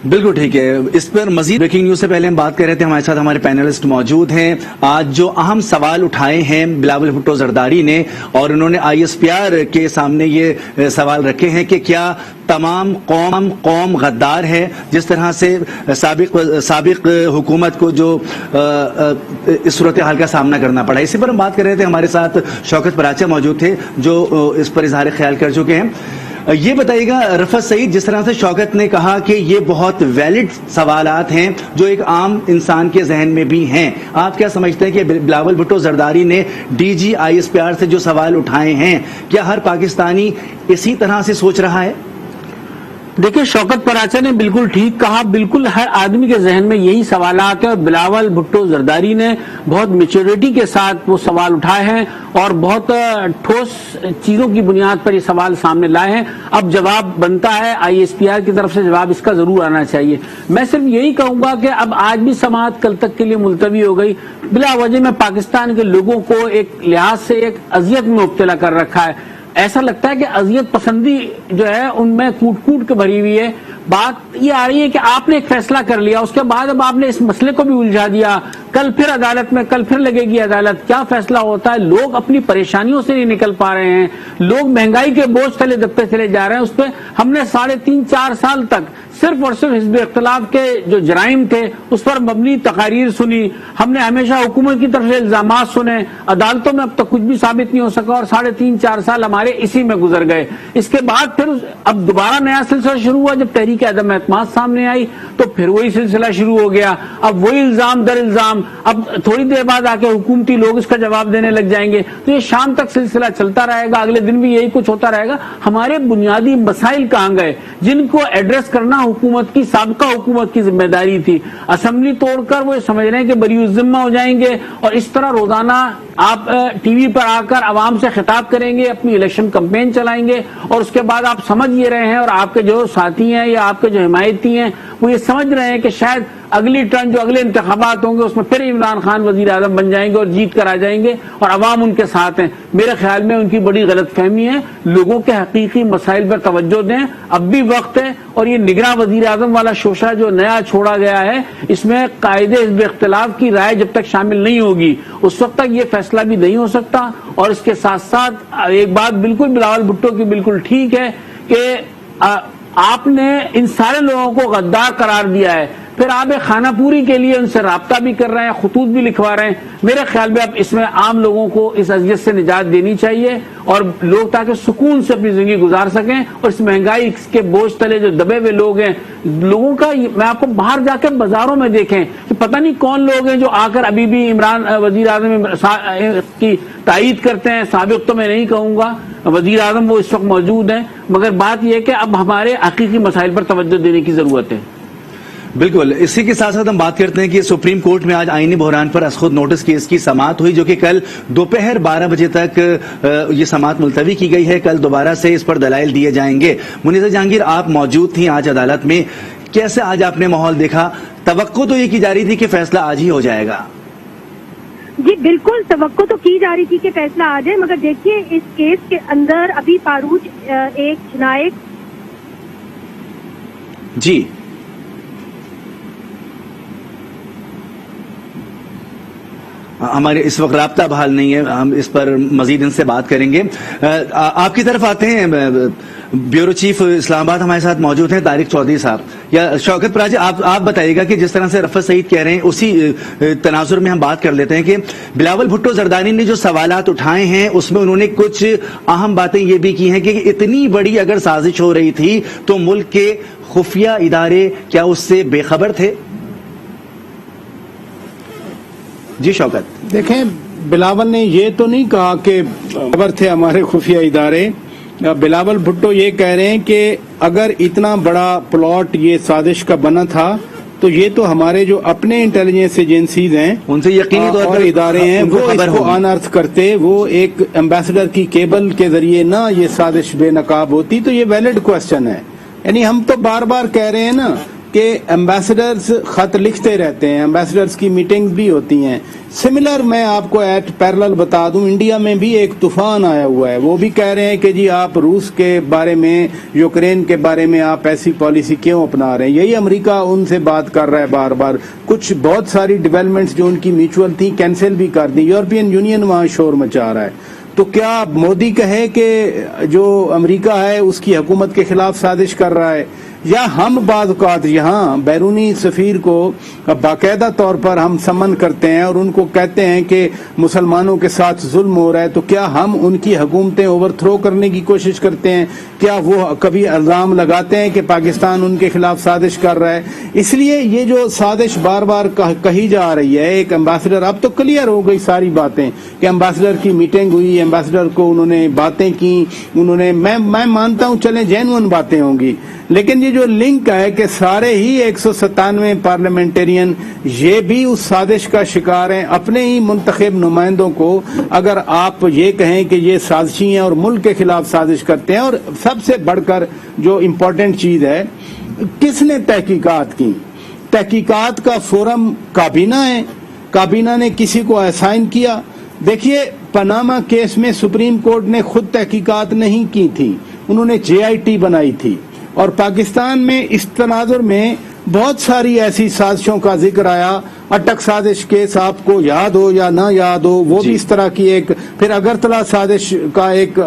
بالکل ٹھیک ہے. اس پر مزید بریکنگ نیوز سے پہلے ہم بات کر رہے تھے, ہمارے ساتھ ہمارے پینلسٹ موجود ہیں. آج جو اہم سوال اٹھائے ہیں بلاول بھٹو زرداری نے, اور انہوں نے ISPR کے سامنے یہ سوال رکھے ہیں کہ کیا تمام قوم غدار ہے, جس طرح سے سابق حکومت کو جو اس صورتحال کا سامنا کرنا پڑا. اسی پر ہم بات کر رہے تھے, ہمارے ساتھ شوکت پراچا موجود تھے جو اس پر اظہار خیال کر چکے ہیں. یہ بتائیے گا رفعت سعید, جس طرح سے شوکت نے کہا کہ یہ بہت ویلڈ سوالات ہیں جو ایک عام انسان کے ذہن میں بھی ہیں, آپ کیا سمجھتے ہیں کہ بلاول بھٹو زرداری نے DG ISPR سے جو سوال اٹھائے ہیں, کیا ہر پاکستانی اسی طرح سے سوچ رہا ہے؟ دیکھیں, شوکت پراچا نے بالکل ٹھیک کہا, بالکل ہر آدمی کے ذہن میں یہی سوالات ہیں, اور بلاول بھٹو زرداری نے بہت میچورٹی کے ساتھ وہ سوال اٹھائے ہیں اور بہت ٹھوس چیزوں کی بنیاد پر یہ سوال سامنے لائے ہیں. اب جواب بنتا ہے ISPR کی طرف سے, جواب اس کا ضرور آنا چاہیے. میں صرف یہی کہوں گا کہ اب آج بھی سماعت کل تک کے لیے ملتوی ہو گئی. بلا وجہ میں پاکستان کے لوگوں کو ایک لحاظ سے ایک اذیت میں مبتلا کر رکھا ہے. ایسا لگتا ہے کہ اذیت پسندی جو ہے ان میں کوٹ کوٹ کے بھری ہوئی ہے. بات یہ آ رہی ہے کہ آپ نے ایک فیصلہ کر لیا, اس کے بعد اب آپ نے اس مسئلے کو بھی الجھا دیا, کل پھر عدالت میں, کل پھر لگے گی عدالت. کیا فیصلہ ہوتا ہے؟ لوگ اپنی پریشانیوں سے نہیں نکل پا رہے ہیں, لوگ مہنگائی کے بوجھ تلے دبتے چلے جا رہے ہیں. اس پہ ہم نے 3.5-4 سال تک صرف اور صرف حزب اختلاف کے جو جرائم تھے اس پر مبنی تقاریر سنی, ہم نے ہمیشہ حکومت کی طرف سے الزامات سنے, عدالتوں میں اب تک کچھ بھی ثابت نہیں ہو سکا, اور 3.5-4 سال ہمارے اسی میں گزر گئے. اس کے بعد پھر اب دوبارہ نیا سلسلہ شروع ہوا, جب تحریک عدم اعتماد سامنے آئی تو پھر وہی سلسلہ شروع ہو گیا. اب وہی الزام در الزام, اب تھوڑی دیر بعد آ کے حکومتی لوگ اس کا جواب دینے لگ جائیں گے, تو یہ شام تک سلسلہ چلتا رہے گا, اگلے دن بھی یہی کچھ ہوتا رہے گا. ہمارے بنیادی مسائل کہاں گئے جن کو ایڈریس کرنا حکومت کی, سابقہ حکومت کی ذمہ داری تھی؟ اسمبلی توڑ کر وہ سمجھ رہے ہیں کہ بری الذمہ ہو جائیں گے, اور اس طرح روزانہ آپ ٹی وی پر آ کر عوام سے خطاب کریں گے, اپنی الیکشن کمپین چلائیں گے, اور اس کے بعد آپ سمجھ یہ رہے ہیں, اور آپ کے جو ساتھی ہیں یا آپ کے جو حمایتی ہیں وہ یہ سمجھ رہے ہیں کہ شاید اگلی ٹرن جو اگلے انتخابات ہوں گے اس میں پھر عمران خان وزیر اعظم بن جائیں گے اور جیت کر آ جائیں گے اور عوام ان کے ساتھ ہیں. میرے خیال میں ان کی بڑی غلط فہمی ہے. لوگوں کے حقیقی مسائل پر توجہ دیں, اب بھی وقت ہے. اور یہ نگراں وزیر اعظم والا شوشہ جو نیا چھوڑا گیا ہے, اس میں قائد حزب اختلاف کی رائے جب تک شامل نہیں ہوگی اس وقت تک یہ فیصلہ بھی نہیں ہو سکتا. اور اس کے ساتھ ساتھ ایک بات بالکل بلاول بھٹو کی بالکل ٹھیک ہے کہ آپ نے ان سارے لوگوں کو غدار قرار دیا ہے, پھر آپ ایک خانہ پوری کے لیے ان سے رابطہ بھی کر رہے ہیں, خطوط بھی لکھوا رہے ہیں. میرے خیال میں اب اس میں عام لوگوں کو اس اذیت سے نجات دینی چاہیے, اور لوگ تاکہ سکون سے اپنی زندگی گزار سکیں. اور اس مہنگائی کے بوجھ تلے جو دبے ہوئے لوگ ہیں, لوگوں کا میں آپ کو باہر جا کے بازاروں میں دیکھیں کہ پتہ نہیں کون لوگ ہیں جو آ کر ابھی بھی عمران وزیر اعظم کی تائید کرتے ہیں. سابق تو میں نہیں کہوں گا, وزیر اعظم وہ اس وقت موجود ہیں, مگر بات یہ ہے کہ اب ہمارے حقیقی مسائل پر توجہ دینے کی ضرورت ہے. بالکل. اسی کے ساتھ ساتھ ہم بات کرتے ہیں کہ سپریم کورٹ میں آج آئینی بحران پر از خود نوٹس کیس کی سماعت ہوئی, جو کہ کل دوپہر 12 بجے تک یہ سماعت ملتوی کی گئی ہے. کل دوبارہ سے اس پر دلائل دیے جائیں گے. منیزہ جہانگیر, آپ موجود تھیں آج عدالت میں, کیسے آج آپ نے ماحول دیکھا؟ توقع تو یہ کی جا رہی تھی کہ فیصلہ آج ہی ہو جائے گا. جی بالکل, توقع تو کی جا رہی تھی کہ فیصلہ آ جائے, مگر دیکھیے اس کیس کے اندر ابھی فاروج ایک نائب جی ہمارے اس وقت رابطہ بحال نہیں ہے, ہم اس پر مزید ان سے بات کریں گے. آپ کی طرف آتے ہیں, بیورو چیف اسلام آباد ہمارے ساتھ موجود ہیں طارق چودھری صاحب. یا شوکت پراچا, آپ بتائیے گا کہ جس طرح سے رفعت سعید کہہ رہے ہیں اسی تناظر میں ہم بات کر لیتے ہیں کہ بلاول بھٹو زرداری نے جو سوالات اٹھائے ہیں اس میں انہوں نے کچھ اہم باتیں یہ بھی کی ہیں کہ اتنی بڑی اگر سازش ہو رہی تھی تو ملک کے خفیہ ادارے کیا اس سے بے خبر تھے؟ جی شوکت. دیکھیں, بلاول نے یہ تو نہیں کہا کہ خبر تھے ہمارے خفیہ ادارے. بلاول بھٹو یہ کہہ رہے ہیں کہ اگر اتنا بڑا پلاٹ یہ سازش کا بنا تھا تو یہ تو ہمارے جو اپنے انٹیلیجنس ایجنسیز ہیں ان سے یقینی طور پر ادارے ہیں وہ اس کو انرتھ کرتے, وہ ایک ایمبیسڈر کی کیبل کے ذریعے نہ یہ سازش بے نقاب ہوتی. تو یہ ویلڈ کوسچن ہے. یعنی ہم تو بار بار کہہ رہے ہیں نا کہ ایمبیسڈرز خط لکھتے رہتے ہیں, ایمبیسڈرز کی میٹنگز بھی ہوتی ہیں. سملر میں آپ کو ایٹ پیرلل بتا دوں, انڈیا میں بھی ایک طوفان آیا ہوا ہے. وہ بھی کہہ رہے ہیں کہ جی آپ روس کے بارے میں, یوکرین کے بارے میں آپ ایسی پالیسی کیوں اپنا رہے ہیں. یہی امریکہ ان سے بات کر رہا ہے بار بار. کچھ بہت ساری ڈیولپمنٹس جو ان کی میوچول تھیں کینسل بھی کر دی. یورپین یونین وہاں شور مچا رہا ہے. تو کیا مودی کہے کہ جو امریکہ ہے اس کی حکومت کے خلاف سازش کر رہا ہے, یا ہم بعض اوقات یہاں بیرونی سفیر کو باقاعدہ طور پر ہم سمن کرتے ہیں اور ان کو کہتے ہیں کہ مسلمانوں کے ساتھ ظلم ہو رہا ہے, تو کیا ہم ان کی حکومتیں اوور تھرو کرنے کی کوشش کرتے ہیں؟ کیا وہ کبھی الزام لگاتے ہیں کہ پاکستان ان کے خلاف سازش کر رہا ہے؟ اس لیے یہ جو سازش بار بار کہی جا رہی ہے, ایک ایمبیسڈر, اب تو کلیئر ہو گئی ساری باتیں کہ ایمبیسڈر کی میٹنگ ہوئی, ایمبیسڈر کو انہوں نے باتیں کی, انہوں نے, میں مانتا ہوں چلیں جینوئن باتیں ہوں گی, لیکن یہ جو لنک ہے کہ سارے ہی 197 پارلیمنٹرین یہ بھی اس سازش کا شکار ہیں. اپنے ہی منتخب نمائندوں کو اگر آپ یہ کہیں کہ یہ سازشی ہیں اور ملک کے خلاف سازش کرتے ہیں, اور سب سے بڑھ کر جو امپورٹنٹ چیز ہے, کس نے تحقیقات کی؟ تحقیقات کا فورم کابینہ ہے, کابینہ نے کسی کو اسائن کیا. دیکھیے پاناما کیس میں سپریم کورٹ نے خود تحقیقات نہیں کی تھی, انہوں نے JIT بنائی تھی. اور پاکستان میں اس تناظر میں بہت ساری ایسی سازشوں کا ذکر آیا. اٹک سازش کیس آپ کو یاد ہو یا نہ یاد ہو, وہ بھی اس طرح کی ایک, پھر اگرتلا سازش کا ایک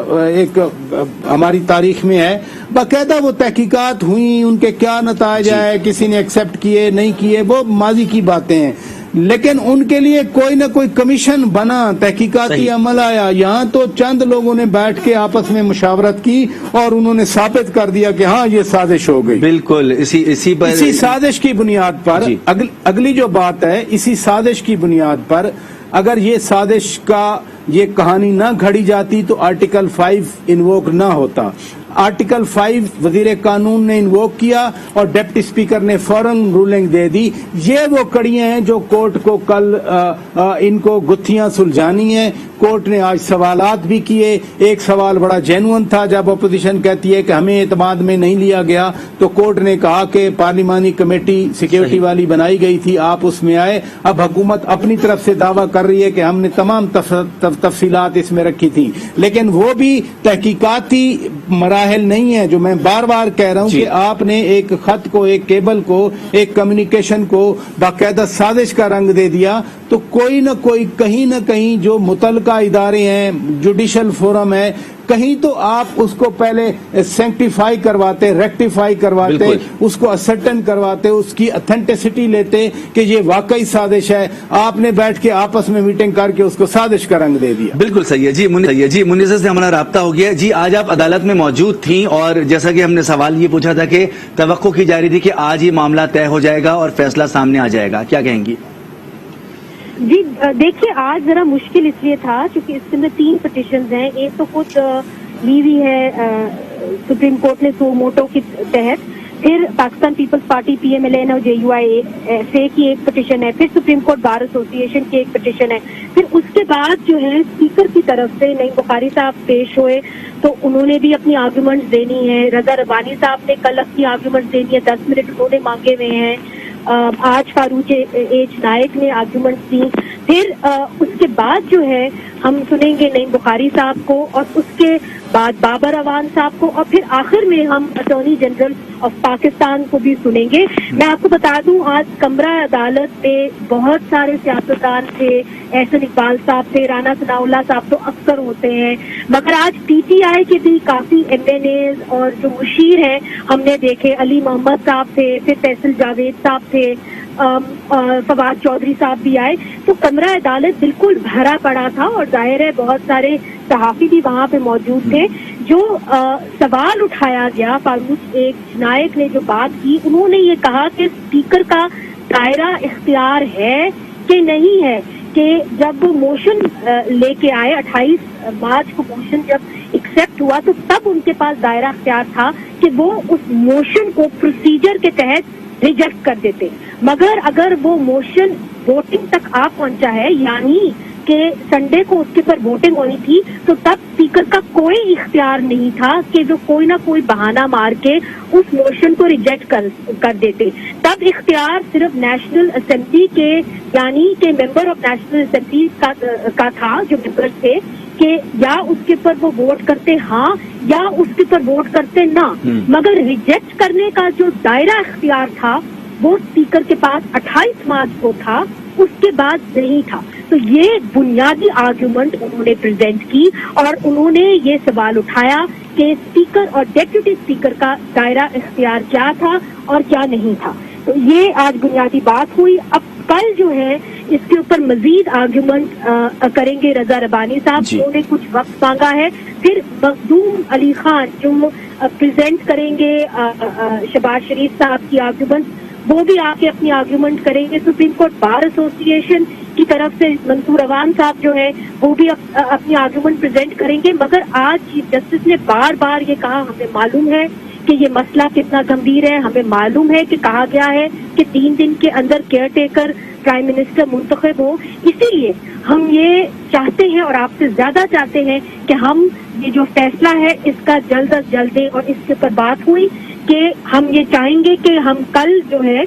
ہماری تاریخ میں ہے. باقاعدہ وہ تحقیقات ہوئی, ان کے کیا نتائج آئے, کسی نے ایکسپٹ کیے نہیں کیے, وہ ماضی کی باتیں ہیں. لیکن ان کے لیے کوئی نہ کوئی کمیشن بنا, تحقیقاتی عمل آیا. یہاں تو چند لوگوں نے بیٹھ کے آپس میں مشاورت کی اور انہوں نے ثابت کر دیا کہ ہاں یہ سازش ہو گئی. بالکل اسی سازش کی بنیاد پر اگلی جو بات ہے, اسی سازش کی بنیاد پر اگر یہ سازش کا یہ کہانی نہ گھڑی جاتی تو آرٹیکل 5 انووک نہ ہوتا. آرٹیکل 5 وزیر قانون نے انووک کیا اور ڈپٹی اسپیکر نے فوراً رولنگ دے دی. یہ وہ کڑیاں ہیں جو کورٹ کو کل ان کو گتھیاں سلجھانی ہیں. کورٹ نے آج سوالات بھی کیے. ایک سوال بڑا جینوئن تھا, جب اپوزیشن کہتی ہے کہ ہمیں اعتماد میں نہیں لیا گیا, تو کورٹ نے کہا کہ پارلیمانی کمیٹی سیکیورٹی والی بنائی گئی تھی, آپ اس میں آئے. اب حکومت اپنی طرف سے دعویٰ کر رہی ہے کہ ہم نے تمام تفصیلات اس میں رکھی تھی, لیکن وہ بھی تحقیقاتی مراحل نہیں ہے. جو میں بار بار کہہ رہا ہوں کہ آپ نے ایک خط کو, ایک کیبل کو, ایک کمیونیکیشن کو باقاعدہ سازش کا رنگ دے دیا, تو کوئی نہ کوئی کہیں نہ کہیں جو متعلقہ ادارے ہیں, جوڈیشل فورم ہے, کہیں تو آپ اس کو پہلے سینکٹیفائی کرواتے, ریکٹیفائی کرواتے, اس کو اسرٹن کرواتے, اس کی اتھینٹسٹی لیتے کہ یہ واقعی سازش ہے. آپ نے بیٹھ کے آپس میں میٹنگ کر کے اس کو سازش کا رنگ دے دیا. بالکل صحیح ہے. جی منیزہ سے ہمارا رابطہ ہو گیا. جی آج آپ عدالت میں موجود تھیں اور جیسا کہ ہم نے سوال یہ پوچھا تھا کہ توقع کی جا رہی تھی کہ آج یہ معاملہ طے ہو جائے گا اور فیصلہ سامنے آ جائے گا, کیا کہیں گی؟ جی دیکھیے آج ذرا مشکل اس لیے تھا کیونکہ اس کے اندر 3 پٹیشنز ہیں. ایک تو خود لی ہوئی ہے سپریم کورٹ نے سو موٹو کے تحت, پھر پاکستان پیپلز پارٹی PMLN اور JUIFA کی ایک پٹیشن ہے, پھر سپریم کورٹ بار ایسوسی ایشن کی ایک پٹیشن ہے. پھر اس کے بعد جو ہے اسپیکر کی طرف سے نعیم بخاری صاحب پیش ہوئے تو انہوں نے بھی اپنی آرگومنٹس دینی ہے. رضا ربانی صاحب نے کل اپنی آرگومنٹس دینی ہے, 10 منٹ انہوں نے مانگے ہوئے ہیں. آج فاروق ایچ نائک نے آرگومنٹس دی. پھر اس کے بعد جو ہے ہم سنیں گے نعیم بخاری صاحب کو, اور اس کے بعد بابر اعوان صاحب کو, اور پھر آخر میں ہم اٹارنی جنرل آف پاکستان کو بھی سنیں گے. میں آپ کو بتا دوں آج کمرہ عدالت میں بہت سارے سیاستدان تھے, احسن اقبال صاحب تھے, رانا ثناء اللہ صاحب تو اکثر ہوتے ہیں, مگر آج PTI کے بھی کافی MNAs اور جو مشیر ہیں ہم نے دیکھے. علی محمد صاحب تھے, پھر فیصل جاوید صاحب تھے, فواد چودھری صاحب بھی آئے. تو کمرہ عدالت بالکل بھرا پڑا تھا, اور ظاہر ہے بہت سارے صحافی بھی وہاں پہ موجود تھے. جو سوال اٹھایا گیا, فاروق ایچ نائک نے جو بات کی, انہوں نے یہ کہا کہ اسپیکر کا دائرہ اختیار ہے کہ نہیں ہے, کہ جب وہ موشن لے کے آئے 28 مارچ کو موشن جب ایکسپٹ ہوا تو تب ان کے پاس دائرہ اختیار تھا کہ وہ اس موشن کو پروسیجر کے تحت ریجیکٹ کر دیتے. مگر اگر وہ موشن ووٹنگ تک آ پہنچا ہے, یعنی کہ سنڈے کو اس کے پر ووٹنگ ہونی تھی تو تب اسپیکر کا کوئی اختیار نہیں تھا کہ وہ کوئی نہ کوئی بہانہ مار کے اس موشن کو ریجیکٹ کر دیتے. تب اختیار صرف نیشنل اسمبلی کے یعنی کہ ممبر آف نیشنل اسمبلی کا تھا جو ممبرز تھے کہ یا اس کے پر وہ ووٹ کرتے ہاں یا اس کے پر ووٹ کرتے نہ. مگر ریجیکٹ کرنے کا جو دائرہ اختیار تھا وہ اسپیکر کے پاس 28 مارچ کو تھا, اس کے بعد نہیں تھا. تو یہ بنیادی آرگیومنٹ انہوں نے پریزنٹ کی اور انہوں نے یہ سوال اٹھایا کہ اسپیکر اور ڈیپٹی اسپیکر کا دائرہ اختیار کیا تھا اور کیا نہیں تھا. تو یہ آج بنیادی بات ہوئی. اب کل جو ہے اس کے اوپر مزید آرگیومنٹ کریں گے رضا ربانی صاحب, انہوں نے کچھ وقت مانگا ہے. پھر مخدوم علی خان جو پریزنٹ کریں گے شہباز شریف صاحب کی آرگیومنٹ, وہ بھی آ کے اپنی آرگیومنٹ کریں گے. سپریم کورٹ بار ایسوسی ایشن کی طرف سے منصور عوان صاحب جو ہے وہ بھی اپنی آرگیومنٹ پریزنٹ کریں گے. مگر آج چیف جسٹس نے بار بار یہ کہا, ہمیں معلوم ہے کہ یہ مسئلہ کتنا گمبھیر ہے, ہمیں معلوم ہے کہ کہا گیا ہے کہ 3 دن کے اندر کیئر ٹیکر پرائم منسٹر منتخب ہو, اسی لیے ہم یہ چاہتے ہیں اور آپ سے زیادہ چاہتے ہیں کہ ہم یہ جو فیصلہ ہے اس کا جلد از جلد دیں. اور اس کے اوپر بات ہوئی کہ ہم یہ چاہیں گے کہ ہم کل جو ہے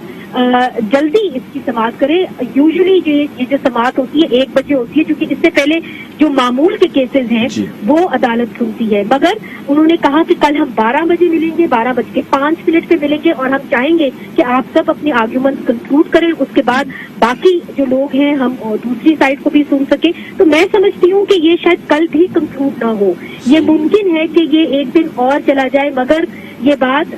جلدی اس کی سماعت کریں. یوزلی یہ جو سماعت ہوتی ہے 1 بجے ہوتی ہے, کیونکہ اس سے پہلے جو معمول کے کیسز ہیں وہ عدالت سنتی ہے. مگر انہوں نے کہا کہ کل ہم 12 بجے ملیں گے, 12:05 پہ ملیں گے, اور ہم چاہیں گے کہ آپ سب اپنی آرگیومنٹ کنکلوڈ کریں. اس کے بعد باقی جو لوگ ہیں ہم دوسری سائڈ کو بھی سن سکیں. تو میں سمجھتی ہوں کہ یہ شاید کل بھی کنکلوڈ نہ ہو, یہ ممکن ہے کہ یہ 1 دن اور چلا جائے. مگر یہ بات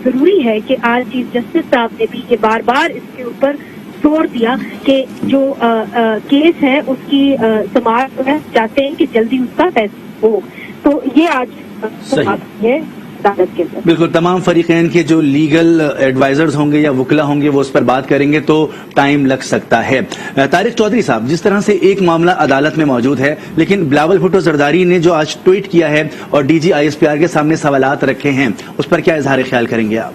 ضروری ہے کہ آج چیف جسٹس صاحب نے بھی یہ بار بار اس کے اوپر زور دیا کہ جو کیس ہے اس کی سماعت ہے, چاہتے ہیں کہ جلدی اس کا فیصلہ ہو. تو یہ آج ہے عدالت کے اندر. بالکل, تمام فریقین کے جو لیگل ایڈوائزرز ہوں گے یا وکلا ہوں گے وہ اس پر بات کریں گے تو ٹائم لگ سکتا ہے. طارق چودھری صاحب, جس طرح سے ایک معاملہ عدالت میں موجود ہے لیکن بلاول بھٹو زرداری نے جو آج ٹویٹ کیا ہے اور ڈی جی ISPR کے سامنے سوالات رکھے ہیں, اس پر کیا اظہار خیال کریں گے آپ؟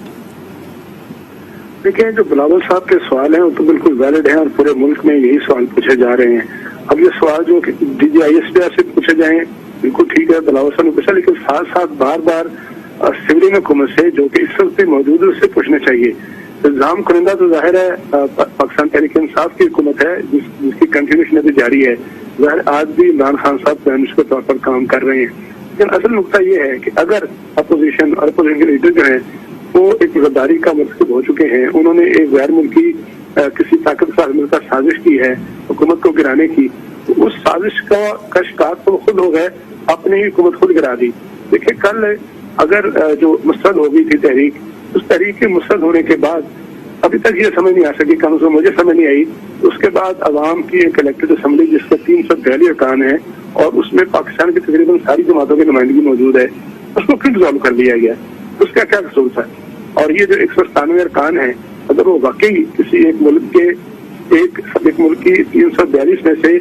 دیکھیں, جو بلاول صاحب کے سوال ہیں وہ تو بالکل ویلڈ ہیں اور پورے ملک میں یہی سوال پوچھے جا رہے ہیں. اب یہ سوال جو ڈی جی ISPR سے پوچھے جائیں بالکل ٹھیک ہے, بلاول صاحب نے پوچھا, لیکن ساتھ ساتھ بار بار سولین حکومت سے جو کہ اس وقت موجود ہے اس سے پوچھنا چاہیے. الزام کنندہ تو ظاہر ہے پاکستان تحریک انصاف کی حکومت ہے جس کی کنٹینیوشن ابھی جاری ہے. ظاہر آج بھی عمران خان صاحب پرائم منسٹر کے طور پر کام کر رہے ہیں. لیکن اصل نقطہ یہ ہے کہ اگر اپوزیشن اور اپوزیشن کے لیڈر جو ہیں وہ ایک غداری کا مرتکب ہو چکے ہیں, انہوں نے ایک غیر ملکی کسی طاقت کا مل کر سازش کی ہے حکومت کو گرانے کی, تو اس سازش کا شکار تو خود ہو گئے, اپنے ہی حکومت خود گرا دی. دیکھیں, کل اگر جو مسترد ہو گئی تھی تحریک, اس تحریک کے مسترد ہونے کے بعد ابھی تک یہ سمجھ نہیں آ سکی, کم از کم مجھے سمجھ نہیں آئی. اس کے بعد عوام کی ایک الیکٹڈ اسمبلی جس کے 342 ارکان ہیں اور اس میں پاکستان کی تقریباً ساری جماعتوں کی نمائندگی موجود ہے, اس کو کیوں ڈسالو کر لیا گیا؟ اس کا کیا قصور تھا؟ اور یہ جو 197 ارکان ہیں, اگر وہ واقعی کسی ایک ملک کی 342 میں سے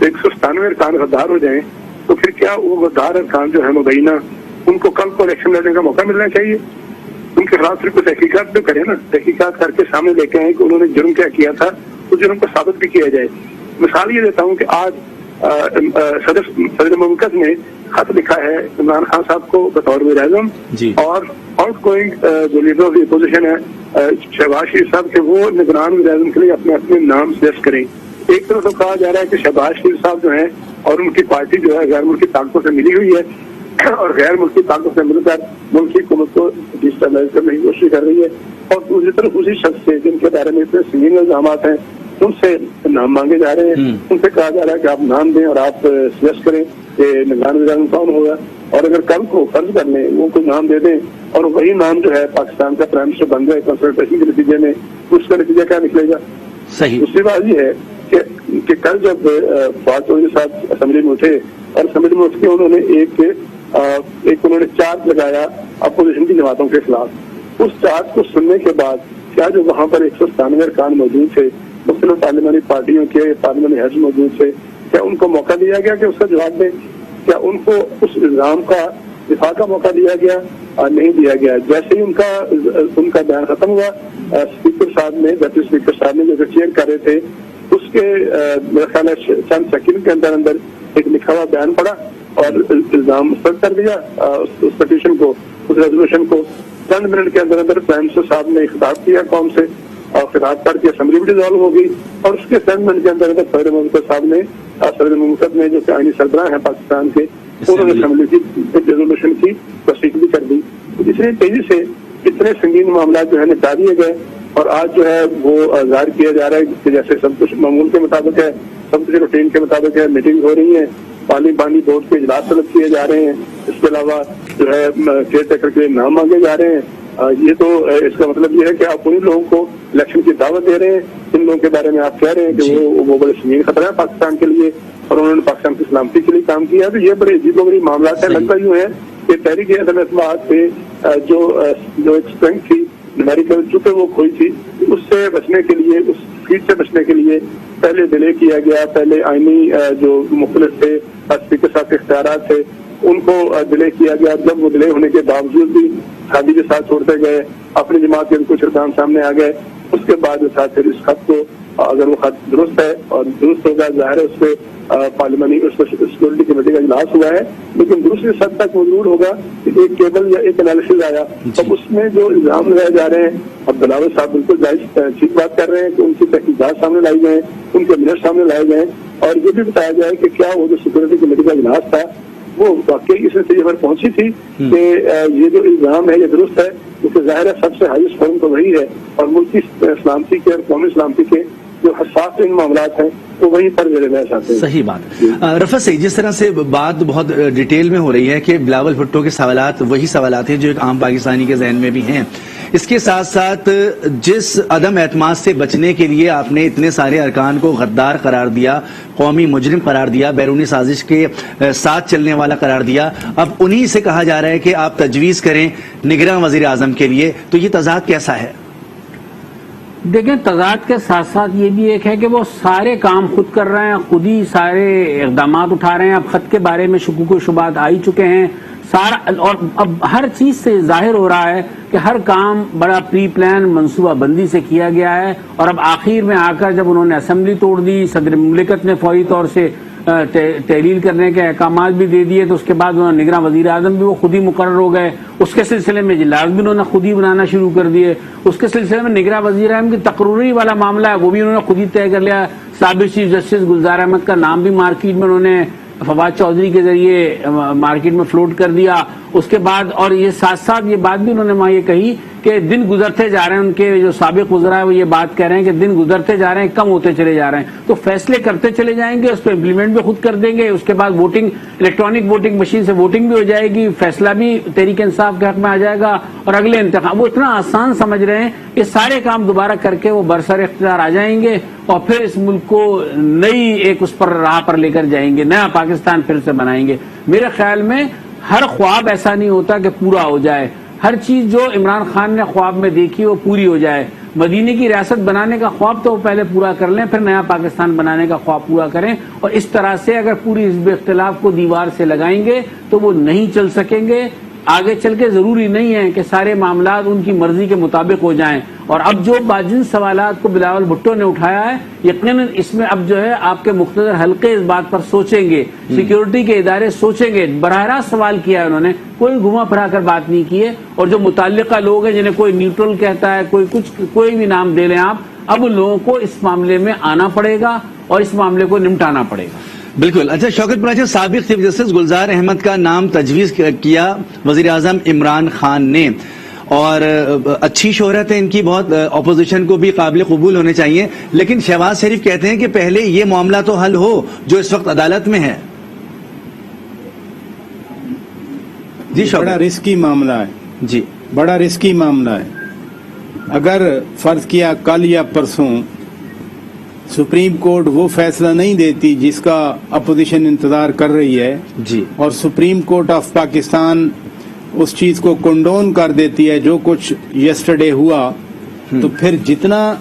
197 ارکان غدار ہو جائیں تو پھر کیا وہ غدار ارکان جو ہے مبینہ ان کو کل کو الیکشن لڑنے کا موقع ملنا چاہیے؟ ان کے خلاف صرف تحقیقات تو کریں نا, تحقیقات کر کے سامنے لے کے آئیں کہ انہوں نے جرم کیا کیا تھا, اس جرم کو ثابت بھی کیا جائے. مثال یہ دیتا ہوں کہ آج صدر مملکت نے خط لکھا ہے عمران خان صاحب کو بطور وزیر اعظم, اور آؤٹ گوئنگ جو لیڈر آف دی اپوزیشن ہے شہباز شریف صاحب کے وہ نگران وزیر اعظم کے لیے اپنے نام سجیسٹ کریں. ایک طرف تو کہا جا رہا ہے کہ شہباز شریف صاحب جو ہیں اور ان کی پارٹی جو ہے غیر ملکی طاقتوں سے ملی ہوئی ہے اور غیر ملکی طاقتوں سے مل کر ملک کی حکومت کو ڈیسٹیبلائز کرنے کی کوشش کر رہی ہے, اور دوسری طرف اسی شخص سے جن کے بارے میں اتنے سنگین الزامات ہیں ان سے نام مانگے جا رہے ہیں, ان سے کہا جا رہا ہے کہ آپ نام دیں اور آپ سجیسٹ کریں کہ نگران وزیر اعظم کون ہوگا, اور اگر کل کو فرض کر لیں وہ کوئی نام دے دیں اور وہی نام جو ہے پاکستان کا پرائم منسٹر بن جائے کنسلٹیشن کے نتیجے میں, اس کا نتیجہ کیا نکلے گا؟ صحیح. دوسری بات یہ ہے کہ کل جب فواد چودھری صاحب اسمبلی میں اٹھے اور اسمبلی میں اٹھ کے انہوں نے چارج لگایا اپوزیشن کی جماعتوں کے خلاف. اس چارج کو سننے کے بعد کیا جو وہاں پر 197 ارکان موجود تھے, مختلف پارلیمانی پارٹیوں کے پارلیمانی حزب موجود تھے, کیا ان کو موقع دیا گیا کہ اس کا جواب دیں؟ کیا ان کو اس الزام کا دفاع کا موقع دیا گیا؟ نہیں دیا گیا. جیسے ہی ان کا بیان ختم ہوا, اسپیکر صاحب نے ڈپٹی اسپیکر صاحب نے جو چیئر کر رہے تھے اس کے میرا خیال ہے چند سیکنڈ کے اندر ایک لکھا ہوا بیان پڑا اور الزام مسترد کر دیا اس پٹیشن کو، اس ریزولوشن کو. چند منٹ کے اندر پرائم منسٹر صاحب نے خطاب کیا قوم سے اور خطاب کر کے اسمبلی بھی ڈیزالو ہو گئی اور اس کے چند منٹ کے اندر صدر مملکت صاحب نے صدر مملکت میں جو کہ آئینی سربراہ ہیں پاکستان کے، انہوں نے اسمبلی کی ریزولوشن کی تصدیق بھی کر دی. اتنی تیزی سے اتنے سنگین معاملات جو ہے نپٹا دیے گئے اور آج جو ہے وہ ظاہر کیا جا رہا ہے کہ جیسے سب کچھ معمول کے مطابق ہے، سب کچھ روٹین کے مطابق ہے، میٹنگ ہو رہی ہیں، پانی بورڈ کے اجلاس طلب کیے جا رہے ہیں، اس کے علاوہ جو ہے کیئر ٹیکر کے نام مانگے جا رہے ہیں. یہ تو اس کا مطلب یہ ہے کہ آپ انہیں لوگوں کو الیکشن کی دعوت دے رہے ہیں جن لوگوں کے بارے میں آپ کہہ رہے ہیں کہ وہ بڑے سنگین خطرہ ہے پاکستان کے لیے اور انہوں نے پاکستان کی سلامتی کے لیے کام کیا. تو یہ بڑے عجیب و غریب معاملات ہیں. لگتا یوں ہے کہ تحریک عدم اعتماد پہ جو ایک اسٹرینتھ تھی نومیریکل چونکہ وہ کھوئی تھی، اس سے بچنے کے لیے، اس سیٹ سے بچنے کے لیے پہلے ڈیلے کیا گیا. پہلے آئینی جو مختلف تھے اسپیکر صاحب کے اختیارات تھے ان کو ڈیلے کیا گیا. جب وہ ڈیلے ہونے کے باوجود بھی شادی کے ساتھ چھوڑتے گئے، اپنی جماعت کے کچھ ارکان سامنے آ گئے. اس کے بعد پھر اس خط کو اگر وہ خط درست ہے اور درست ہوگا، ظاہر ہے اس پہ پارلیمانی سیکورٹی کمیٹی کا اجلاس ہوا ہے، لیکن دوسری سطح تک وہ ضرور ہوگا کہ ایک کیبل یا ایک انالیسز آیا اب اس میں جو الزام لگائے جا رہے ہیں. اب بلاول صاحب بالکل جائز ٹھیک بات کر رہے ہیں کہ ان کی تحقیقات سامنے لائی گئے، ان کے منٹ سامنے لائے گئے اور یہ بھی بتایا جائے کہ کیا وہ جو سیکورٹی کمیٹی کا اجلاس تھا وہ واقعی اس نتیجے پر پہنچی تھی کہ یہ جو الزام ہے یہ درست ہے، کیونکہ ظاہر ہے سب سے ہائیسٹ فورم تو وہی ہے اور ملکی سلامتی کے اور قومی سلامتی کے جو حساس ان معاملات ہیں وہ وہیں پر زیر بحث آتے ہیں. صحیح بات. رفعت صحیح، جس طرح سے بات بہت ڈیٹیل میں ہو رہی ہے کہ بلاول بھٹو کے سوالات وہی سوالات ہیں جو ایک عام پاکستانی کے ذہن میں بھی ہیں. اس کے ساتھ ساتھ جس عدم اعتماد سے بچنے کے لیے آپ نے اتنے سارے ارکان کو غدار قرار دیا، قومی مجرم قرار دیا، بیرونی سازش کے ساتھ چلنے والا قرار دیا، اب انہی سے کہا جا رہا ہے کہ آپ تجویز کریں نگراں وزیر اعظم کے لیے. تو یہ تضاد کیسا ہے؟ دیکھیں، تضاد کے ساتھ ساتھ یہ بھی ایک ہے کہ وہ سارے کام خود کر رہے ہیں، خود ہی سارے اقدامات اٹھا رہے ہیں. اب خط کے بارے میں شکوک و شبہات آ ہی چکے ہیں سارا، اور اب ہر چیز سے ظاہر ہو رہا ہے کہ ہر کام بڑا پری پلان منصوبہ بندی سے کیا گیا ہے. اور اب آخر میں آ کر جب انہوں نے اسمبلی توڑ دی، صدر مملکت نے فوری طور سے تحلیل کرنے کے احکامات بھی دے دیے، تو اس کے بعد انہوں نے نگراں وزیر اعظم بھی وہ خود ہی مقرر ہو گئے. اس کے سلسلے میں اجلاس بھی انہوں نے خود ہی بنانا شروع کر دیے. اس کے سلسلے میں نگراں وزیر اعظم کی تقرری والا معاملہ ہے وہ بھی انہوں نے خود ہی طے کر لیا. سابق چیف جسٹس گلزار احمد کا نام بھی مارکیٹ میں انہوں نے فواد چودھری کے ذریعے مارکیٹ میں فلوٹ کر دیا. اس کے بعد اور یہ ساتھ ساتھ یہ بات بھی انہوں نے وہاں یہ کہی کہ دن گزرتے جا رہے ہیں، ان کے جو سابق وزراء ہیں وہ یہ بات کہہ رہے ہیں کہ دن گزرتے جا رہے ہیں، کم ہوتے چلے جا رہے ہیں. تو فیصلے کرتے چلے جائیں گے، اس پہ امپلیمنٹ بھی خود کر دیں گے. اس کے بعد ووٹنگ، الیکٹرانک ووٹنگ مشین سے ووٹنگ بھی ہو جائے گی، فیصلہ بھی تحریک انصاف کے حق میں آ جائے گا اور اگلے انتخاب وہ اتنا آسان سمجھ رہے ہیں کہ سارے کام دوبارہ کر کے وہ برسر اقتدار آ جائیں گے اور پھر اس ملک کو نئی ایک اس پر راہ پر لے کر جائیں گے، نیا پاکستان پھر سے بنائیں گے. میرے خیال میں ہر خواب ایسا نہیں ہوتا کہ پورا ہو جائے. ہر چیز جو عمران خان نے خواب میں دیکھی وہ پوری ہو جائے. مدینے کی ریاست بنانے کا خواب تو وہ پہلے پورا کر لیں، پھر نیا پاکستان بنانے کا خواب پورا کریں. اور اس طرح سے اگر پوری حزب اختلاف کو دیوار سے لگائیں گے تو وہ نہیں چل سکیں گے. آگے چل کے ضروری نہیں ہے کہ سارے معاملات ان کی مرضی کے مطابق ہو جائیں. اور اب جو باجن سوالات کو بلاول بھٹو نے اٹھایا ہے، یقیناً اس میں اب جو ہے آپ کے مقتدر حلقے اس بات پر سوچیں گے، سیکیورٹی کے ادارے سوچیں گے. براہ راست سوال کیا ہے انہوں نے، کوئی گھما پھرا کر بات نہیں کی ہے. اور جو متعلقہ لوگ ہیں جنہیں کوئی نیوٹرل کہتا ہے، کوئی بھی نام دے لیں آپ، اب ان لوگوں کو اس معاملے میں آنا پڑے گا اور اس معاملے کو نمٹانا پڑے گا. بالکل. اچھا شوکت پراچا، سابق چیف جسٹس گلزار احمد کا نام تجویز کیا وزیر اعظم عمران خان نے، اور اچھی شہرت ہے ان کی بہت، اپوزیشن کو بھی قابل قبول ہونے چاہیے، لیکن شہباز شریف کہتے ہیں کہ پہلے یہ معاملہ تو حل ہو جو اس وقت عدالت میں ہے. جی شوکت. بڑا رسکی معاملہ ہے جی، بڑا رسکی معاملہ ہے. اگر فرض کیا کل یا پرسوں سپریم کورٹ وہ فیصلہ نہیں دیتی جس کا اپوزیشن انتظار کر رہی ہے، جی، اور سپریم کورٹ آف پاکستان اس چیز کو کنڈون کر دیتی ہے جو کچھ یسٹرڈے ہوا، تو پھر جتنا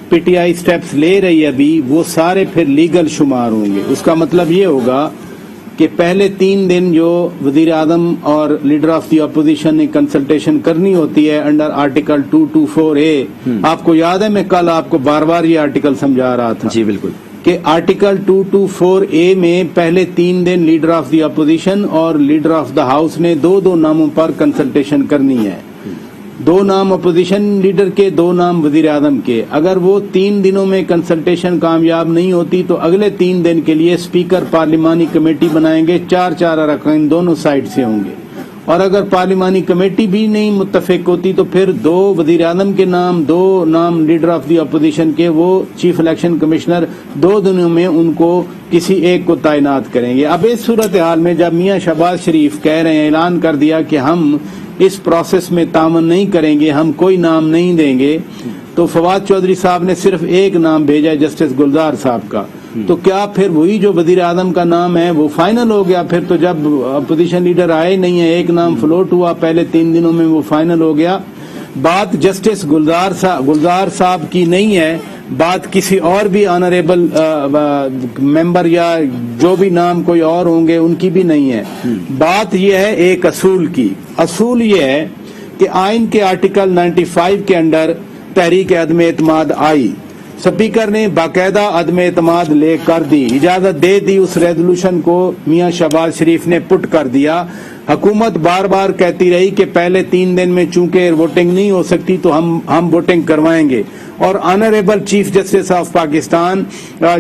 پی ٹی آئی سٹیپس لے رہی ہے ابھی وہ سارے پھر لیگل شمار ہوں گے. اس کا مطلب یہ ہوگا کہ پہلے 3 دن جو وزیر اعظم اور لیڈر آف دی اپوزیشن نے کنسلٹیشن کرنی ہوتی ہے انڈر آرٹیکل 224A، آپ کو یاد ہے میں کل آپ کو بار بار یہ آرٹیکل سمجھا رہا تھا. جی بالکل. کہ آرٹیکل 224A میں پہلے 3 دن لیڈر آف دی اپوزیشن اور لیڈر آف دا ہاؤس نے 2 ناموں پر کنسلٹیشن کرنی ہے. 2 نام اپوزیشن لیڈر کے، 2 نام وزیر اعظم کے. اگر وہ 3 دنوں میں کنسلٹیشن کامیاب نہیں ہوتی تو اگلے 3 دن کے لیے اسپیکر پارلیمانی کمیٹی بنائیں گے. 4 اراکین دونوں سائڈ سے ہوں گے. اور اگر پارلیمانی کمیٹی بھی نہیں متفق ہوتی تو پھر 2 وزیر اعظم کے نام، 2 نام لیڈر آف دی اپوزیشن کے، وہ چیف الیکشن کمشنر 2 دنوں میں ان کو کسی ایک کو تعینات کریں گے. اب اس صورتحال میں جب میاں شہباز شریف کہہ رہے ہیں، اعلان کر دیا کہ ہم اس پروسیس میں تعاون نہیں کریں گے، ہم کوئی نام نہیں دیں گے، تو فواد چودھری صاحب نے صرف ایک نام بھیجا جسٹس گلزار صاحب کا. تو کیا پھر وہی جو وزیر اعظم کا نام ہے وہ فائنل ہو گیا؟ پھر تو جب اپوزیشن لیڈر آئے نہیں ہے، ایک نام فلوٹ ہوا پہلے 3 دنوں میں، وہ فائنل ہو گیا. بات جسٹس گلزار صاحب کی نہیں ہے، بات کسی اور بھی آنریبل ممبر یا جو بھی نام کوئی اور ہوں گے ان کی بھی نہیں ہے. بات یہ ہے ایک اصول کی. اصول یہ ہے کہ آئین کے آرٹیکل 95 کے انڈر تحریک عدم اعتماد آئی. سپیکر نے باقاعدہ عدم اعتماد لے کر دی، اجازت دے دی، اس ریزولوشن کو میاں شہباز شریف نے پٹ کر دیا. حکومت بار بار کہتی رہی کہ پہلے 3 دن میں چونکہ ووٹنگ نہیں ہو سکتی تو ہم ووٹنگ کروائیں گے. اور honourable chief justice of Pakistan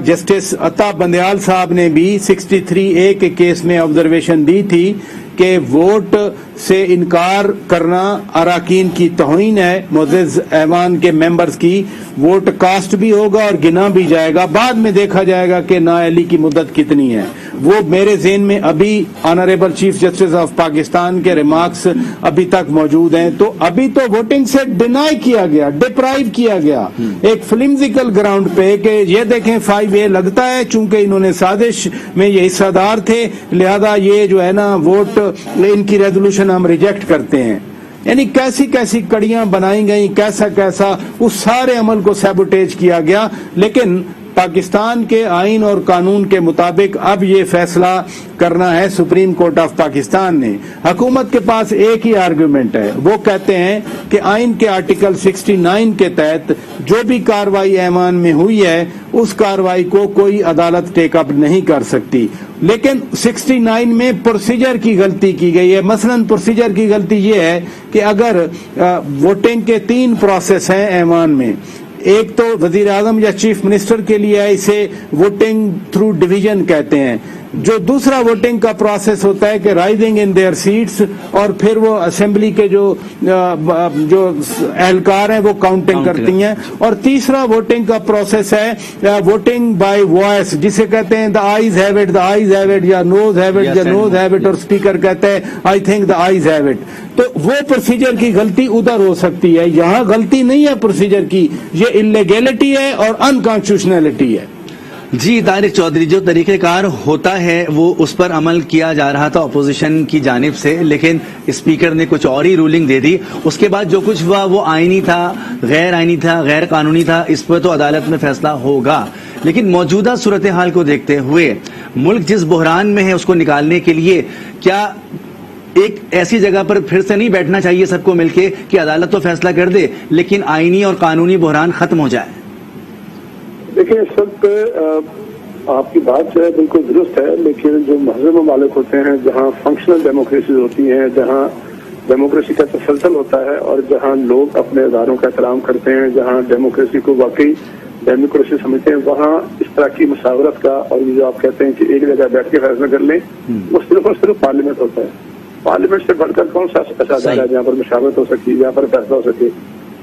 justice عطا بندیال صاحب نے بھی 63A کے کیس میں آبزرویشن دی تھی کہ ووٹ سے انکار کرنا اراکین کی توہین ہے. معزز ایوان کے ممبرز کی ووٹ کاسٹ بھی ہوگا اور گنا بھی جائے گا، بعد میں دیکھا جائے گا کہ نااہلی کی مدت کتنی ہے. وہ میرے ذہن میں ابھی honourable chief justice of Pakistan کے ریمارکس ابھی تک موجود ہیں. تو ابھی تو ووٹنگ سے ڈینائی کیا گیا، ڈپرائیو کیا گیا ایک فلمزیکل گراؤنڈ پہ کہ یہ دیکھیں 5A لگتا ہے چونکہ انہوں نے سازش میں یہ حصہ دار تھے، لہذا یہ جو ہے نا ووٹ ان کی ریزولوشن ہم ریجیکٹ کرتے ہیں. یعنی کیسی کیسی کڑیاں بنائی گئیں، کیسا اس سارے عمل کو سیبوٹیج کیا گیا. لیکن پاکستان کے آئین اور قانون کے مطابق اب یہ فیصلہ کرنا ہے سپریم کورٹ آف پاکستان نے. حکومت کے پاس ایک ہی آرگومنٹ ہے، وہ کہتے ہیں کہ آئین کے آرٹیکل 69 کے تحت جو بھی کارروائی ایوان میں ہوئی ہے اس کارروائی کو کوئی عدالت ٹیک اپ نہیں کر سکتی. لیکن 69 میں پروسیجر کی غلطی کی گئی ہے. مثلا پروسیجر کی غلطی یہ ہے کہ اگر ووٹنگ کے 3 پروسیس ہیں ایوان میں، ایک تو وزیر اعظم یا چیف منسٹر کے لیے ہے، اسے ووٹنگ تھرو ڈویژن کہتے ہیں. جو دوسرا ووٹنگ کا پروسیس ہوتا ہے کہ رائزنگ ان دیئر سیٹس، اور پھر وہ اسمبلی کے جو اہلکار ہیں وہ کاؤنٹنگ کرتی ہیں. اور تیسرا ووٹنگ کا پروسیس ہے ووٹنگ بائی وائس، جسے کہتے ہیں the ayes have it, the ayes have it, یا نوز ہیو اٹ، یا نوز ہیو اٹ، اور اسپیکر کہتا ہے I think the ayes have it. تو وہ پروسیجر کی غلطی ادھر ہو سکتی ہے، یہاں غلطی نہیں ہے پروسیجر کی، یہ انلیگیلٹی ہے اور انکانسٹیٹیوشنلٹی ہے. جی طارق چودھری، جو طریقہ کار ہوتا ہے وہ اس پر عمل کیا جا رہا تھا اپوزیشن کی جانب سے، لیکن اسپیکر نے کچھ اور ہی رولنگ دے دی. اس کے بعد جو کچھ ہوا وہ آئینی تھا، غیر آئینی تھا، غیر قانونی تھا، اس پر تو عدالت میں فیصلہ ہوگا. لیکن موجودہ صورتحال کو دیکھتے ہوئے ملک جس بحران میں ہے اس کو نکالنے کے لیے کیا ایک ایسی جگہ پر پھر سے نہیں بیٹھنا چاہیے سب کو مل کے کہ عدالت تو فیصلہ کر دے لیکن آئینی اور قانونی بحران ختم ہو جائے؟ دیکھیں، اس وقت آپ کی بات جو ہے بالکل درست ہے، لیکن جو مہذب ممالک ہوتے ہیں، جہاں فنکشنل ڈیموکریسی ہوتی ہیں، جہاں ڈیموکریسی کا تسلسل ہوتا ہے اور جہاں لوگ اپنے اداروں کا احترام کرتے ہیں، جہاں ڈیموکریسی کو واقعی ڈیموکریسی سمجھتے ہیں، وہاں اس طرح کی مشاورت کا، اور یہ جو آپ کہتے ہیں کہ ایک جگہ بیٹھ کے فیصلہ کر لیں، وہ صرف اور صرف پارلیمنٹ ہوتا ہے. پارلیمنٹ سے بڑھ کر کون سا ایسا ادارہ ہے جہاں پر مشاورت ہو سکتی ہے، جہاں پر فیصلہ ہو سکے.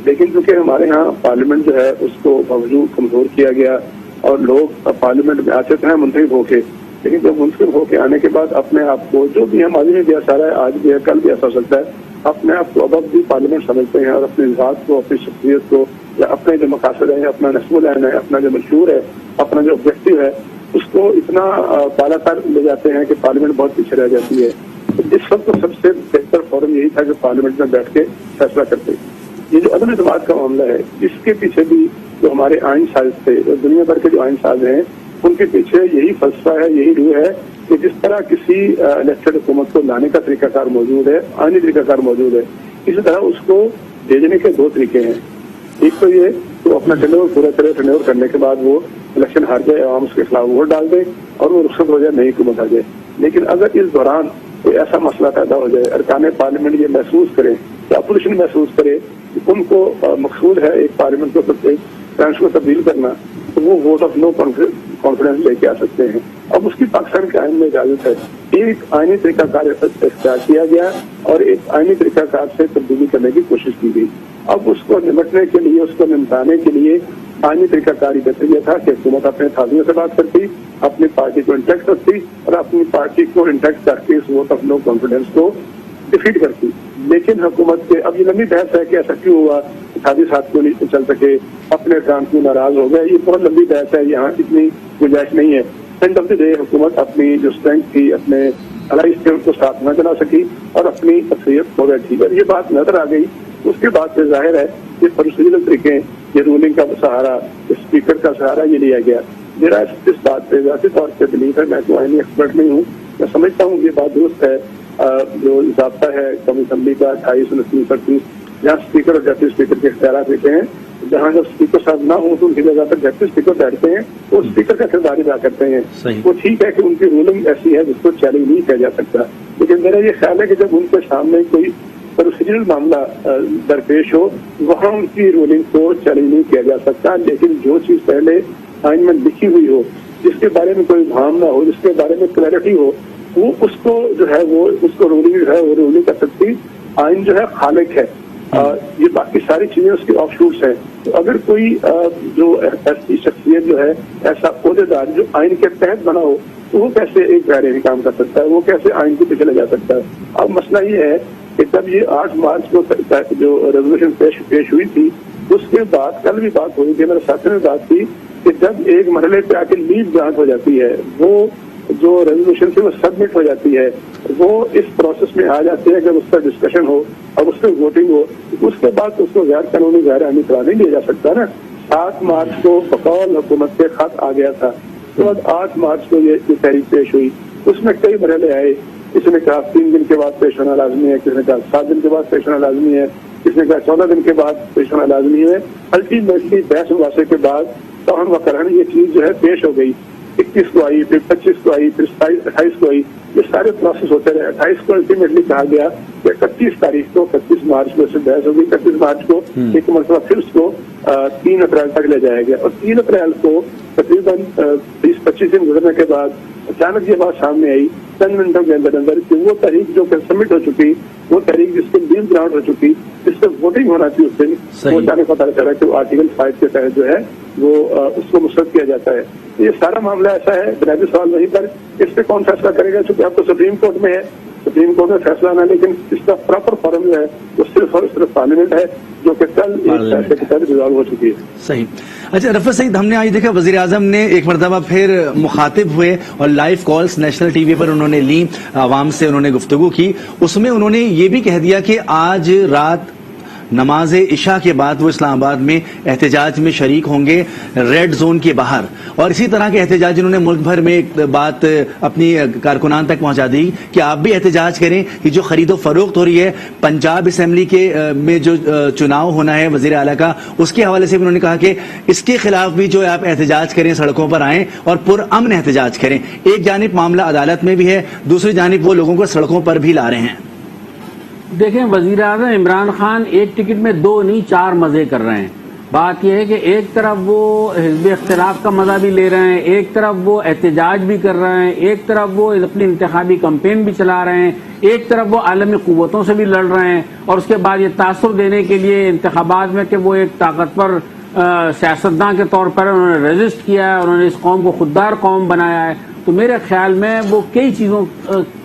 لیکن چونکہ ہمارے ہاں پارلیمنٹ جو ہے اس کو باوجود کمزور کیا گیا اور لوگ پارلیمنٹ میں آتے تو ہیں منتخب ہو کے، لیکن جب منتخب ہو کے آنے کے بعد اپنے آپ کو جو بھی ہم آدمی بھی ایسا رہا ہے، آج بھی ہے، کل بھی ایسا ہو سکتا ہے، اپنے آپ کو اب بھی پارلیمنٹ سمجھتے ہیں اور اپنے ذات کو، اپنی شخصیت کو، یا اپنے جو مقاصد ہیں، اپنا نسب العین ہے، اپنا جو منشور ہے، اپنا جو آبجیکٹو ہے، اس کو اتنا بالا تر لے جاتے ہیں کہ پارلیمنٹ بہت پیچھے رہ جاتی ہے. اس وقت سب سے بہتر فورم یہی تھا کہ پارلیمنٹ میں بیٹھ کے فیصلہ کرتے. یہ جو عدم اعتماد کا معاملہ ہے، اس کے پیچھے بھی جو ہمارے آئین ساز تھے، دنیا بھر کے جو آئین ساز ہیں، ان کے پیچھے یہی فلسفہ ہے، یہی روح ہے کہ جس طرح کسی الیکٹڈ حکومت کو لانے کا طریقہ کار موجود ہے، آئینی طریقہ کار موجود ہے، اسی طرح اس کو بھیجنے کے 2 طریقے ہیں. ایک تو یہ تو اپنا ٹینور پورا طرح ٹینور کرنے کے بعد وہ الیکشن ہار جائے، عوام اس کے خلاف ووٹ ڈال دے اور وہ رخصت ہو جائے، نئی حکومت آ جائے. لیکن اگر اس دوران کوئی ایسا مسئلہ پیدا ہو جائے، ارکان پارلیمنٹ یہ محسوس کرے یا اپوزیشن محسوس کرے کہ ان کو مقصود ہے ایک پارلیمنٹ کو تبدیل کرنا، تو وہ ووٹ آف نو کانفیڈنس لے کے آ سکتے ہیں. اب اس کی پاکستان کے آئین میں اجازت ہے. ایک آئینی طریقہ کار اختیار کیا گیا اور ایک آئینی طریقہ کار سے تبدیلی کرنے کی کوشش کی گئی. اب اس کو نمٹنے کے لیے، اس کو نمٹانے کے لیے آئینی طریقہ کار بہتر یہ تھا کہ حکومت اپنے تھادیوں سے بات کرتی، اپنی پارٹی کو انٹیکٹ رکھتی اور اپنی پارٹی کو انٹیکٹ کر کے اس ووٹ آف نو کانفیڈنس کو ڈیفیٹ کرتی. لیکن حکومت کے اب یہ لمبی بحث ہے کہ ایسا کیوں ہوا، تھادی ساتھ کیوں نہیں چل سکے، اپنے کام کیوں ناراض ہو گئے. یہ بہت لمبی بحث ہے، یہاں اتنی گنجائش نہیں ہے. اینڈ آف دی ڈے حکومت اپنی جو اسٹرینتھ تھی، اپنے الائی اسٹرینتھ کو ساتھ نہ چلا سکی اور اپنی اکثریت ہو بیٹھی. اور یہ بات نظر آ گئی. اس کے بعد سے ظاہر ہے کہ پروسیجرل طریقے، یہ رولنگ کا سہارا، اسپیکر کا سہارا یہ لیا گیا. میرا اس بات پہ ذاتی طور پہ بلیف ہے، میں تو آئینی ایکسپرٹ نہیں ہوں، میں سمجھتا ہوں یہ بات درست ہے. جو ضابطہ ہے قومی اسمبلی کا 28 29 38، جہاں اسپیکر اور ڈپٹی اسپیکر کے اختیارات دیتے ہیں، جہاں جب اسپیکر صاحب نہ ہوں تو ان کی جگہ پر ڈپٹی اسپیکر بیٹھتے ہیں، وہ اسپیکر کا کردار ادا کرتے ہیں. وہ ٹھیک ہے کہ ان کی رولنگ ایسی ہے جس کو چیلنج نہیں کیا جا سکتا، لیکن میرا یہ خیال ہے کہ جب ان کے سامنے کوئی پروسیجرل معاملہ درپیش ہو، وہاں ان کی رولنگ کو چیلنج نہیں کیا جا سکتا. لیکن جو چیز پہلے آئین میں لکھی ہوئی ہو، جس کے بارے میں کوئی بھام نہ ہو، جس کے بارے میں کلیئرٹی ہو، وہ اس کو جو ہے وہ اس کو رولنگ جو ہے وہ رولنگ کر سکتی. آئین جو ہے خالق ہے، یہ باقی ساری چیزیں اس کی آف شوٹس ہیں. تو اگر کوئی جو ایسی شخصیت جو ہے، ایسا عہدیدار جو آئین کے تحت بنا ہو، تو وہ کیسے ایک غیر کام کر سکتا ہے، وہ کیسے آئین کے پیچھے لے جا سکتا ہے. اب مسئلہ یہ ہے کہ جب یہ 8 مارچ کو جو ریزولوشن پیش ہوئی تھی، اس کے بعد کل بھی بات ہوئی تھی، میرے ساتھی میں بات تھی کہ جب ایک مرحلے پہ آ کے لیڈ گرانٹ ہو جاتی ہے، وہ جو ریزولوشن سے وہ سبمٹ ہو جاتی ہے، وہ اس پروسیس میں آ جاتی ہے کہ اس پر ڈسکشن ہو اور اس پہ ووٹنگ ہو. اس کے بعد اس کو غیر قانونی غیر آئینی قرار نہیں دیا جا سکتا نا. 7 مارچ کو بقول حکومت کے خط آ گیا تھا، اس کے بعد 8 مارچ کو یہ تحریک پیش ہوئی. اس میں کئی مرحلے آئے. کسی نے کہا 3 دن کے بعد پیش ہونا لازمی ہے، کسی نے کہا 7 دن کے بعد پیش ہونا لازمی ہے، کسی نے کہا 14 دن کے بعد پیش ہونا لازمی ہے. الٹیمیٹلی بحث مباحثے کے بعد توہن و کرہن یہ چیز جو ہے پیش ہو گئی. 21 کو آئی، پھر 25 کو آئی، پھر 28 کو آئی. یہ سارے پروسیس ہوتے رہے. 28 کو الٹیمیٹلی کہا گیا کہ 31 تاریخ کو 31 مارچ کو اس سے بحث ہوگی. 31 مارچ کو ایک مرتبہ پھر اس کو 3 اپریل تک لے جایا گیا. اور 3 اپریل کو تقریباً 20-25 دن گزرنے کے بعد اچانک یہ بات سامنے آئی چند منٹوں کے اندر کہ وہ تحریک جو سبمٹ ہو چکی، وہ تحریک جس کو لیڈ گرانٹ ہو چکی، جس پہ ووٹنگ ہونا تھی اس دن، وہ اچانک پتہ چلا کہ وہ آرٹیکل 5 کے تحت جو ہے وہ اس کو مسترد کیا جاتا ہے. یہ سارا معاملہ ایسا ہے. بنیادی سوال وہیں پر اس پہ کون فیصلہ کرے گا، چونکہ اب تو سپریم کورٹ میں ہے، سپریم کورٹ میں فیصلہ آنا، لیکن اس کا پراپر فارم جو ہے وہ صرف اور صرف پارلیمنٹ ہے، جو کہ کل ایک فیصلے کے تحت ریزالو ہو چکی ہے. صحیح. اچھا رفعت سعید، ہم نے آج دیکھا وزیر اعظم نے ایک مرتبہ پھر مخاطب ہوئے اور live calls national TV پر انہوں نے لی، عوام سے انہوں نے گفتگو کی. اس میں انہوں نے یہ بھی کہہ دیا کہ آج رات نماز عشاء کے بعد وہ اسلام آباد میں احتجاج میں شریک ہوں گے ریڈ زون کے باہر. اور اسی طرح کے احتجاج انہوں نے ملک بھر میں ایک بات اپنی کارکنان تک پہنچا دی کہ آپ بھی احتجاج کریں کہ جو خرید و فروخت ہو رہی ہے پنجاب اسمبلی کے میں جو چناؤ ہونا ہے وزیر اعلیٰ کا، اس کے حوالے سے بھی انہوں نے کہا کہ اس کے خلاف بھی جو ہے آپ احتجاج کریں، سڑکوں پر آئیں اور پرامن احتجاج کریں. ایک جانب معاملہ عدالت میں بھی ہے، دوسری جانب وہ لوگوں کو سڑکوں پر بھی لا رہے ہیں. دیکھیں وزیر اعظم عمران خان ایک ٹکٹ میں 2 نہیں 4 مزے کر رہے ہیں. بات یہ ہے کہ ایک طرف وہ حزب اختلاف کا مزہ بھی لے رہے ہیں، ایک طرف وہ احتجاج بھی کر رہے ہیں، ایک طرف وہ اپنی انتخابی کمپین بھی چلا رہے ہیں، ایک طرف وہ عالمی قوتوں سے بھی لڑ رہے ہیں، اور اس کے بعد یہ تاثر دینے کے لیے انتخابات میں کہ وہ ایک طاقتور سیاستداں کے طور پر انہوں نے رجسٹ کیا ہے، انہوں نے اس قوم کو خوددار قوم بنایا ہے. تو میرے خیال میں وہ کئی چیزوں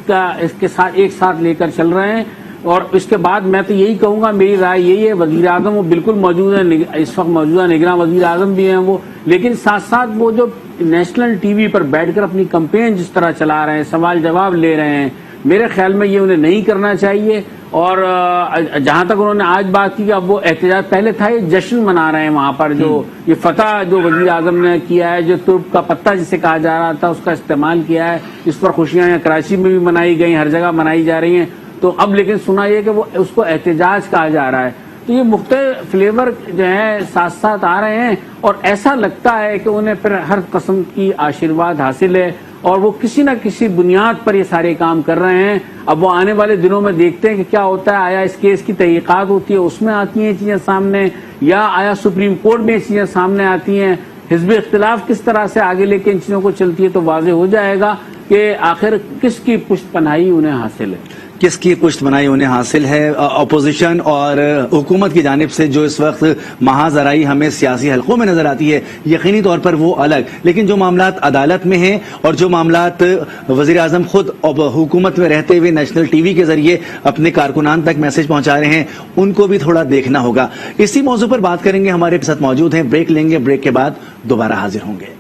کا اس کے ساتھ ایک ساتھ لے کر چل رہے ہیں. اور اس کے بعد میں تو یہی کہوں گا، میری رائے یہی ہے، وزیر اعظم وہ بالکل موجود ہیں، اس وقت موجودہ نگراں وزیر اعظم بھی ہیں وہ، لیکن ساتھ ساتھ وہ جو نیشنل ٹی وی پر بیٹھ کر اپنی کمپین جس طرح چلا رہے ہیں، سوال جواب لے رہے ہیں، میرے خیال میں یہ انہیں نہیں کرنا چاہیے. اور جہاں تک انہوں نے آج بات کی کہ اب وہ احتجاج پہلے تھا، یہ جشن منا رہے ہیں وہاں پر، جو یہ فتح جو وزیر اعظم نے کیا ہے، جو ترک کا پتہ جسے کہا جا رہا تھا اس کا استعمال کیا ہے، اس پر خوشیاں کراچی میں بھی منائی گئی، ہر جگہ منائی جا رہی ہیں. تو اب لیکن سنا یہ کہ وہ اس کو احتجاج کہا جا رہا ہے. تو یہ مختلف فلیور جو ہیں ساتھ ساتھ آ رہے ہیں اور ایسا لگتا ہے کہ انہیں پھر ہر قسم کی آشیرواد حاصل ہے اور وہ کسی نہ کسی بنیاد پر یہ سارے کام کر رہے ہیں. اب وہ آنے والے دنوں میں دیکھتے ہیں کہ کیا ہوتا ہے, آیا اس کیس کی تحقیقات ہوتی ہے اس میں آتی ہیں چیزیں سامنے, یا آیا سپریم کورٹ میں یہ چیزیں سامنے آتی ہیں, حزب اختلاف کس طرح سے آگے لے کے ان چیزوں کو چلتی ہے, تو واضح ہو جائے گا کہ آخر کس کی پشت پناہی انہیں حاصل ہے, کس کی پشت بنائی انہیں حاصل ہے. اپوزیشن اور حکومت کی جانب سے جو اس وقت محاذ آرائی ہمیں سیاسی حلقوں میں نظر آتی ہے یقینی طور پر وہ الگ, لیکن جو معاملات عدالت میں ہیں اور جو معاملات وزیر اعظم خود حکومت میں رہتے ہوئے نیشنل ٹی وی کے ذریعے اپنے کارکنان تک میسج پہنچا رہے ہیں, ان کو بھی تھوڑا دیکھنا ہوگا. اسی موضوع پر بات کریں گے, ہمارے ساتھ موجود ہیں, بریک لیں گے, بریک کے بعد دوبارہ حاضر ہوں گے.